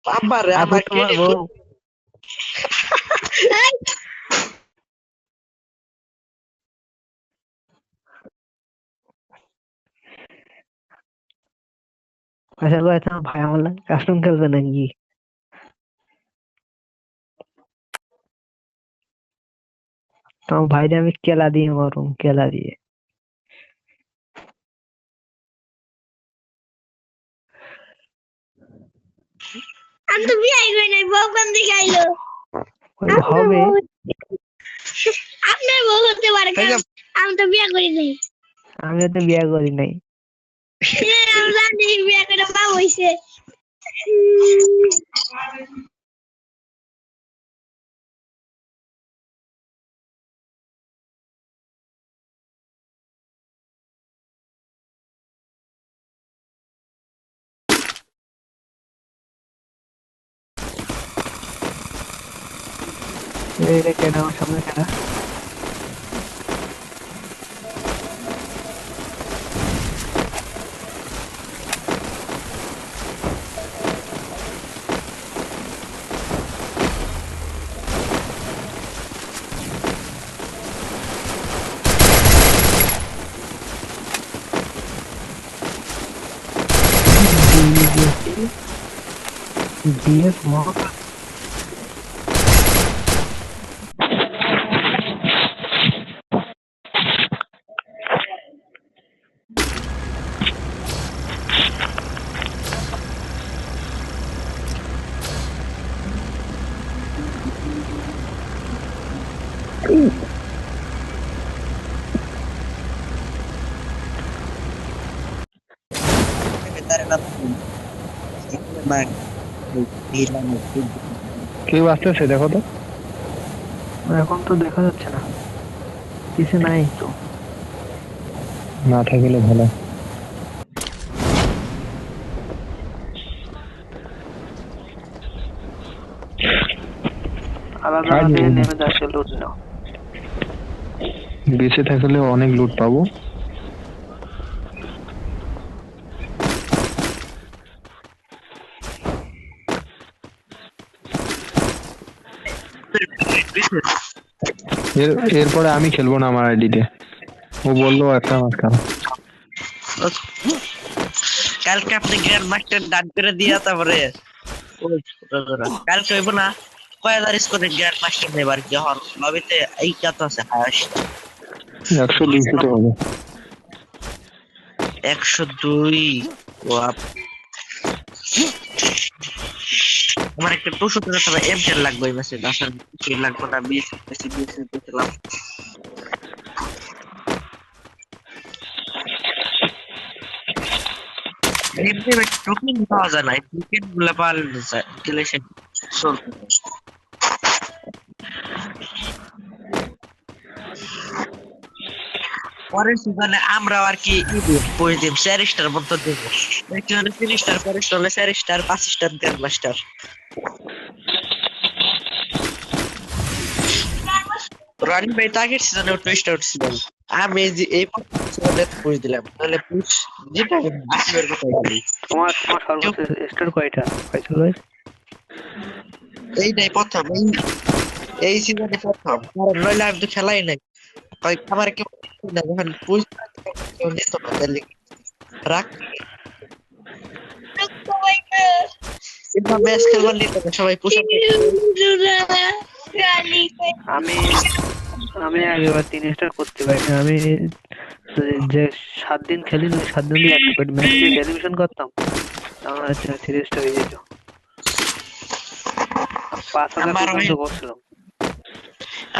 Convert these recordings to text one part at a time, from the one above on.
বাবারে আপু আমার তোমার ক্রেডিট বউ। আচ্ছা ভাই, তোমার ভাই আমার লাগে কাস্টম খেলবে নাকি? তোমার ভাইরে আমি কেলা দিয়ে মারুম, কেলা দিয়ে। আমি তো বিয়ে করি নাই, বউ কোন দিকে আইলো? হবে। আপনার বউ হতে পারে, আমি তো বিয়ে করি নাই। আমিও তো বিয়ে করি নাই। আমি জানি বিয়ে করে বাপ হইছে। এটা কেডা আমার সামনে কেডা? BS mock. কেউ আসতেছে দেখো তো। এখন তো দেখা যাচ্ছে না, কিছু নাই তো। না থাকলে ভালো। আলাদা আর আলাদা নেই। নেমে যাচ্ছে লুট নাও। বেঁচে থাকলে অনেক লুট পাবো। এরপরে আমি খেলবো না আমার আইডিতে। ও বললো একটা মাস খেলো। কালকে আপনি গ্র্যান্ড মাস্টার ডান করে দিয়া তারপরে কালকে হইব না, কয় হাজার স্কোরের গ্র্যান্ড মাস্টার নেবার যখন লবিতে এই কত আছে হায়েস্ট 100-200 তো হবে। 102। আমার একটা 200 টাকা এম10 লাগবে এই ম্যাচে, আসলে কিছুই লাগবে না। 20 বেশি 20 দিলাম। এমনি টোকেন পাওয়া যায় না, টোকেন গুলা পাওয়া যায় গেলে সে চলবে। পরের সিজনে আমরা আর কি বই দিব 4 স্টার মতো দেব। একটু হলে 3 স্টার, পরে হলে 4 স্টার, 5 স্টার, গ্র্যান্ড মাস্টার। রানি ভাই তো আগের সিজনে 2 স্টার উঠছিলেন। আমি এই সিজনে পুশ দিলাম, তাহলে পুশ যেটা আসবের কথা বলি। তোমার তোমার সর্বোচ্চ স্টার কয়টা ফয়সাল ভাই? এইটাই প্রথম, এই সিজনে প্রথম, কারণ নইলে আমি তো খেলাই নাই। আমার কেউ না, যখন পুশ কেউ নিত না, তাহলে রাখ কিংবা ম্যাচ খেলবার নিত না, সবাই পুশ আপ আমি আমি আগেবার 3 স্টার করতে পারি না। আমি যে 7 দিন খেলি না, 7 দিন এক ম্যাচ টেলিভিশন করতাম, আমার হচ্ছে 3 স্টার হয়ে যেত। 5000 আমার পর্যন্ত করছিলাম।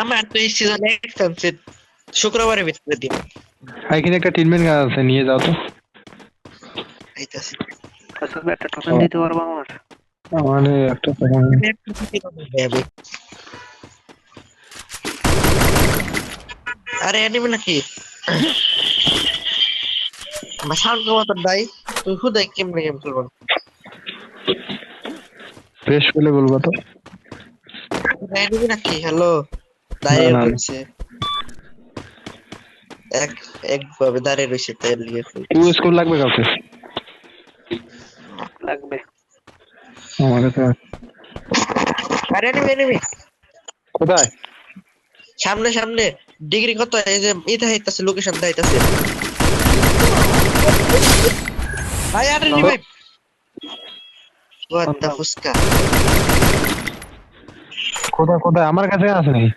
আমার তো এই সিজনে একদম শুক্রবারের ভিতরে দিন এখানে একটা ট্রিটমেন্ট গাছ আছে, নিয়ে যাও তো। আইতাছে। ফয়সাল ভাই একটা টোকেন দিতে পারবো আমার? মানে একটা আরে এনিমি নাকি আমার সাউন্ড কমাতো নাই, তুই খুদাই কেমনে গেম খেলবো। ফ্রেশ করলে বলবো তো। এনিমি নাকি? হ্যালো, না দাঁড়িয়ে না রয়েছে এক একভাবে দাঁড়িয়ে রয়েছে, তাই লিয়ে 2 স্কোর লাগবে কাউকে। লাগবে। আমার কাছে আরে এনিমি কোথায়? সামনে সামনে ডিগ্রি কত এই যে এটা হইতাছে লোকেশন দেখাইতাছে ভাই আরে ভাই what the ফুসকা কোথায় কোথায়? আমার কাছে আছে নাকি?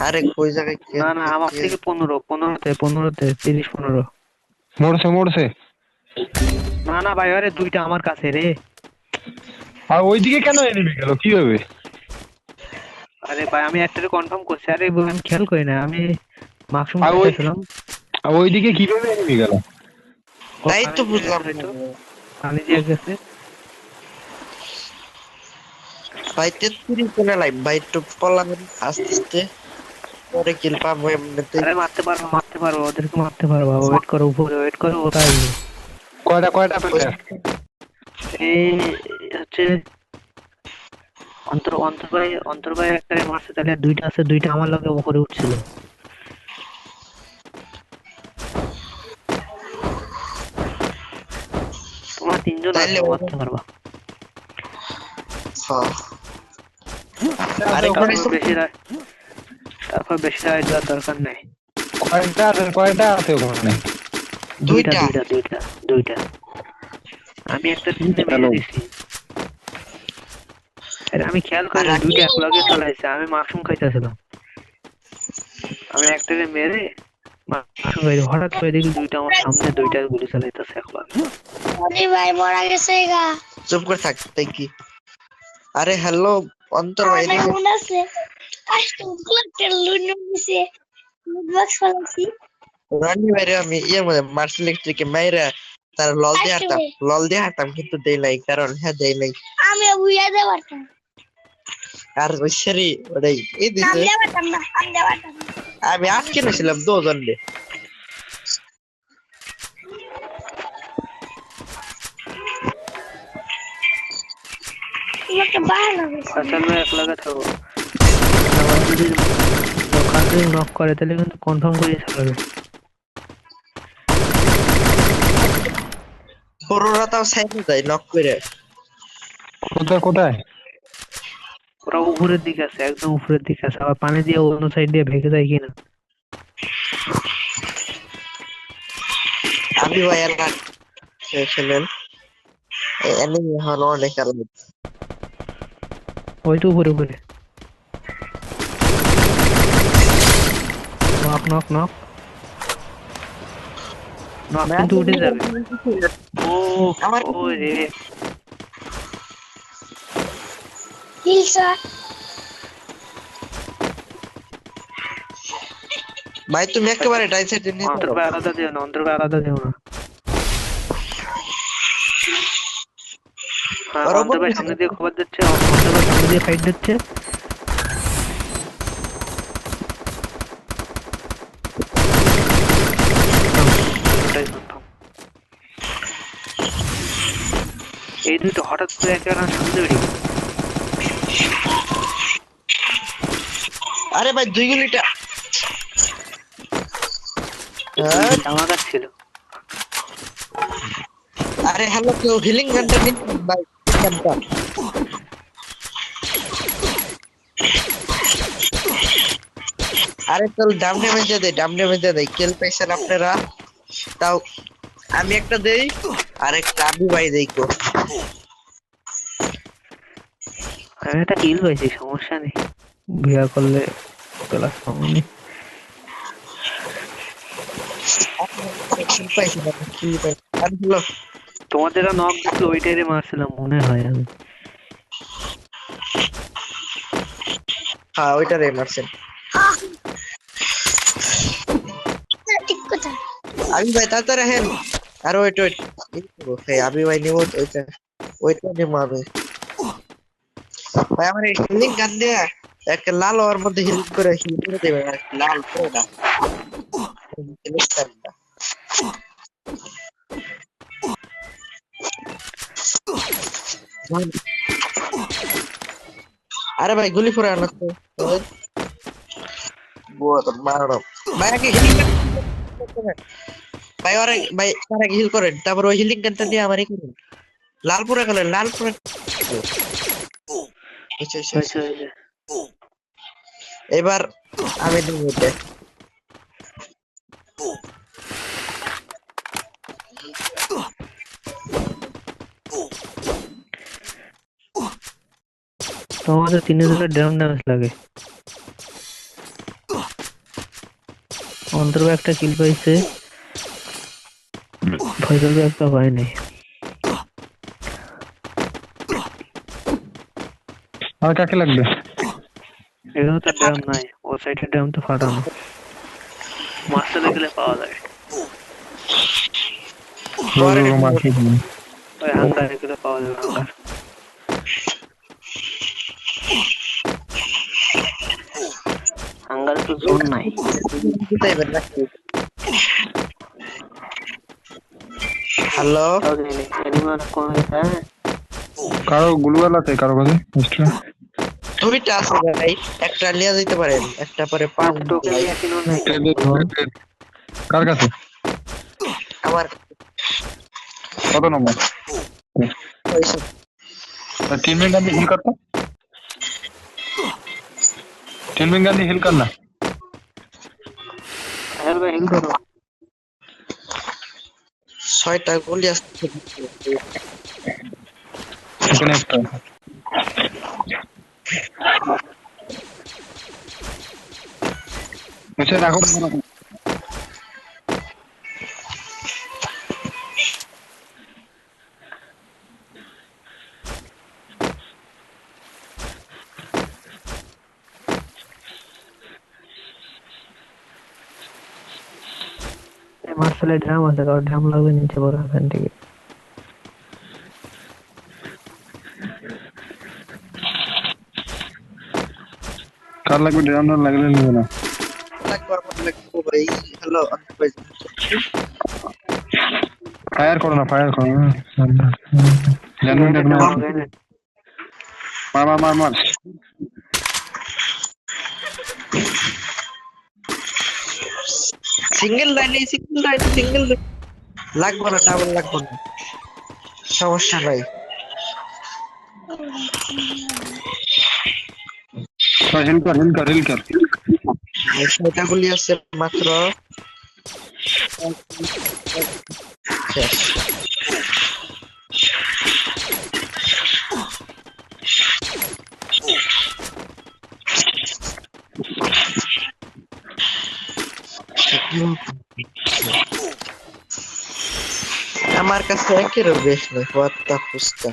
আরে কই জায়গায় না না আমার থেকে 15 30 15। মরছে মরছে। না না ভাই আরে দুইটা আমার কাছে রে। আর ওইদিকে কেন এনিমি গেল কিভাবে? আরে ভাই আমি একটারে কনফার্ম করছি, আরে আমি খেয়াল করি না, আমি মাশরুম আর ওই খেয়েছিলাম। আর ওইদিকে কিভাবে এনিমি গেল? তাই তো বুঝলাম পানি দিয়ে গেছে। ভাই 33 কোনে লাইভ ভাই একটু পলাম আস্তে আস্তে পরে কিল পাবো এমনিতে আরে মারতে পারবো ওদেরকে মারতে পারবো। ওয়েট করো, উপরে ওয়েট করো, ওরা আসবে। কয়টা কয়টা প্লেয়ার? এই হচ্ছে অন্তর ভাই একটা মারছে, তাহলে দুইটা আছে, দুইটা আমার লগে উপরে উঠছিল। তোমরা তিনজন তাইলে আছে, মারতে পারবা। হ্যাঁ আরে তারপর বেশি রায় দেওয়ার দরকার নেই। কয়টা আছে ওখানে? দুইটা দুইটা আমি একটা তিনটে মেরে দিছি। আরে আমি খেয়াল করি না, দুইটা এক লগে চালাইছে, আমি মাশরুম খাইতেছিলাম। আমি একটাকে মেরে মাশরুম খাইতে হঠাৎ করে দেখি দুইটা আমার সামনে, দুইটা গুলি চালাইতেছে এক লগে। আরে ভাই মরা গেছে গা। চুপ করে থাক তাই কি আরে হ্যালো অন্তর ভাই অনেক মনে আছে আজকে গুলাটের লুন নিছে লুটবক্স ফলাছি। রানি ভাই আমি ইয়ের মধ্যে মার্শাল ইলেকট্রিকে মাইরা তার লল দিয়ে হাঁটতাম কিন্তু দেই নাই কারণ হ্যাঁ দেই নাই আমি বুইয়া দে পারতাম আর ওই সেরি ওটাই এই দিছে আমি পারতাম না, আমি পারতাম না। আমি আজকে নিয়েছিলাম দুজন রে তোমাকে বাহানা করছি। ফয়সাল ভাই এক লগে থাকবো। আমার যদি দোকান যদি নক করে তাহলে কিন্তু কনফার্ম করে ছাড়বে। পুরোরা তাও সাইডে যায় নক করে কোথায় কোথায়? ওরা উপরের দিকে আছে, একদম উপরের দিকে আছে, আবার পানি দিয়ে অন্য সাইড দিয়ে ভেঙে যায় কিনা। আমি ভাই এলাকা খেলেন এনিমি হলো অনেক আলাদা ওই তো উপরে নক নক নক নক কিন্তু উঠে যাবে। ও আমার ও রে হিলসা ভাই তুমি একেবারে ডাই সাইডে নিয়ে অন্তর ভাই আলাদা দিও না, অন্তর ভাই আলাদা দিও না। হ্যাঁ, অন্তর ভাই সামনে দিয়ে খবর দিচ্ছে, অন্তর ভাই সামনে দিয়ে ফাইট দিচ্ছে। এই দুটো হঠাৎ করে একেবারে সামনে বেরিয়ে গেল। আরে ভাই 2 গুলিটা আমার কাছে ছিল। আরে হ্যালো কেউ হিলিং গানটা নিন ভাই গানটা আরে চল ডাম ড্যামেজ দেয় কিল পাইছেন আপনারা তাও আমি একটা দেই আর একটা আবু ভাই দেই কো আমি একটা কিল পাইছি, সমস্যা নেই, বিয়া করলে ক্লাস কমনি। কিল পাইছেন কি আর হলো তোমাদের নক দিছিল ওইটারে মারছিলাম মনে হয় আমি। হ্যাঁ ওইটারে মারছেন ঠিক কথা। আমি ভাই তাড়াতাড়ি হেন আর ওয়েট ভাই আমি ভাই নিব ওইটা নিব আমি ভাই আমার হিলিং গান দিয়ে একটা লাল ওর মধ্যে হিল করে দেবে লাল করে না আরে ভাই গুলি ফুরে আনো তো বহুত মারো ভাই আগে হিলিং ভাই ওরে ভাই তার আগে হিল করেন তারপর ওই হিলিং গানটা দিয়ে আমারই করুন লালপুরে গেলে লালপুরে হয়েছে হয়েছে। এবার আমি দেবো এটা। তোমাদের 3000 ড্রাম ড্যামেজ লাগে। অন্তর্ব একটা কিল পাইছে, ফয়সাল ভাই একটা পায় নাই। আর কাকে লাগবে? এখানে তো ড্রাম নাই, ও সাইডের ড্রাম তো ফাটানো, মাস্টারে গেলে পাওয়া যায়। পরে মার্কেট ওই হাঙ্গারে গেলে পাওয়া যাবে, হাঙ্গার। হাঙ্গারে তো জোন নাই। হ্যালো, তাও জানি এনিমি অনেক কমে গেছে। হ্যাঁ কারো গ্লুয়াল আছে কারো কাছে এক্সট্রা? দুইটা আছে ভাই, একটা নিয়ে যেতে পারেন, একটা পরে পান টোকেন ভাই। নিয়ে কিনো নাই কার কাছে? আমার কত নম্বর? পয়সা 3 গান্ধী হিল করতো, 3 গান্ধী হিল কর না। ফয়সাল ভাই হিল করো। 6টা গুলি আছে। এখানে একটা আচ্ছা রাখো। এই মার্শালে ড্রাম আছে, কারণ ড্রাম লাগবে নিচে পড়ে এখান থেকে। কার লাগবে? ড্রাম লাগলে নিবে না। লাগবে আমার লাগবে ভাই। হ্যালো ভাই, ফায়ার করো না, ফায়ার করো না। জানুন গ্রেনেড দেখনা, নামাও, গ্রেনেড। মার মার মার মার। সিঙ্গেল লাইনে সিঙ্গেল লাগবে না, ডাবল লাগবে না, সমস্যা নাই। হিল কর হিল কর হিল কর। 6টা গুলি আছে মাত্র। শেষ। আমার কাছে একেরও বেশ নেই, পত্তা ফুচকা।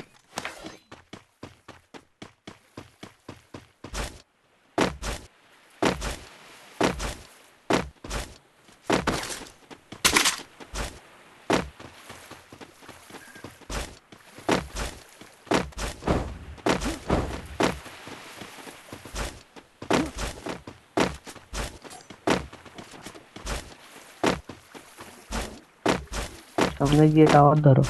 সামনে গিয়ে টাওয়ার ধরো।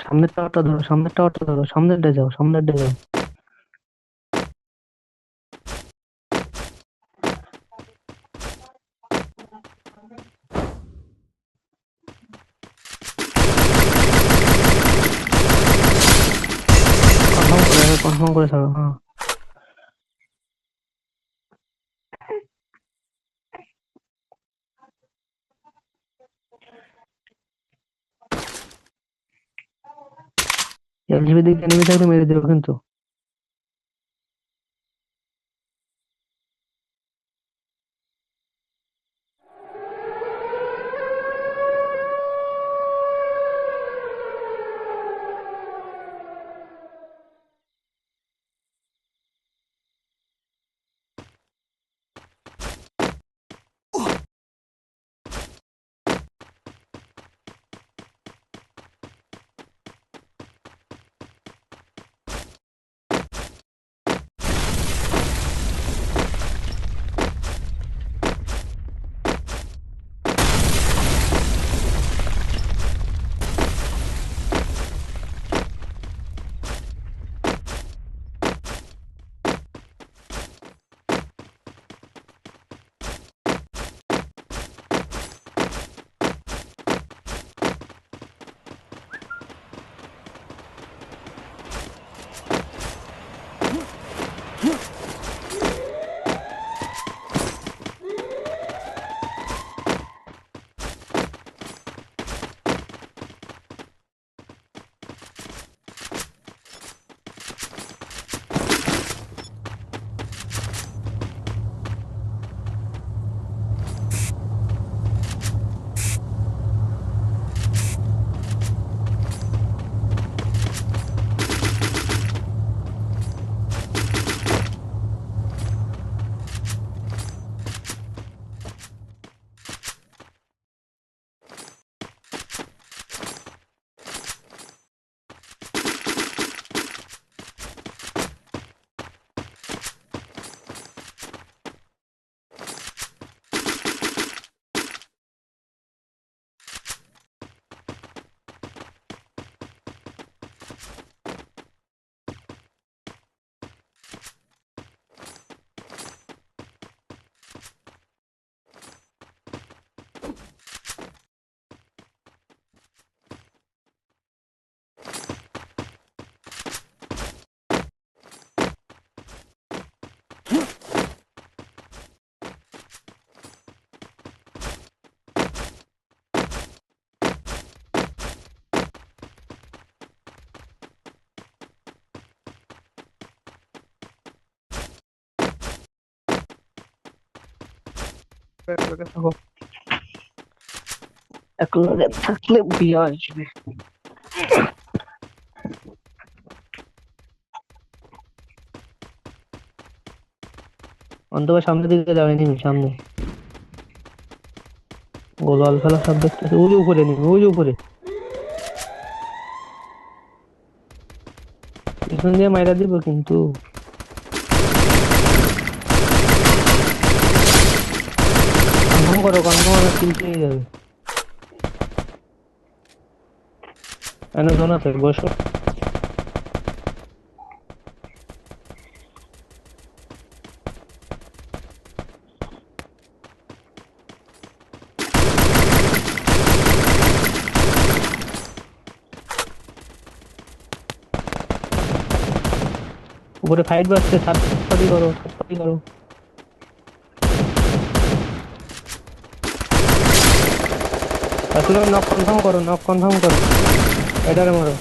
সামনের টাওয়ারটা ধরো, সামনের টাওয়ারটা ধরো, সামনেরটা যাও, সামনেরটা যাও। কনফার্ম করে ছাড়ো, হ্যাঁ। এলজিবি দিকে এনিমি থাকলে মেরে দিও কিন্তু। একলগে থাকো, একলগে থাকলে বিয়ে আসবে। অন্তত সামনের দিকে যাবে নিবি, সামনে গোলাল ফেলা সব দেখতেছে। ওই যে উপরে নিবি, ওই যে উপরে পিছন দিয়ে মাইরা দিব কিন্তু। কনফার্ম করো, কনফার্ম, আমরা কিল পেয়ে যাবে। এনে জোনাতে বসো। উপরে ফাইট বাজছে, ছাড়ি করো, ছাড়ি করো। আসলে নক কনফার্ম করো, নক কনফার্ম করো, এটারে মারো।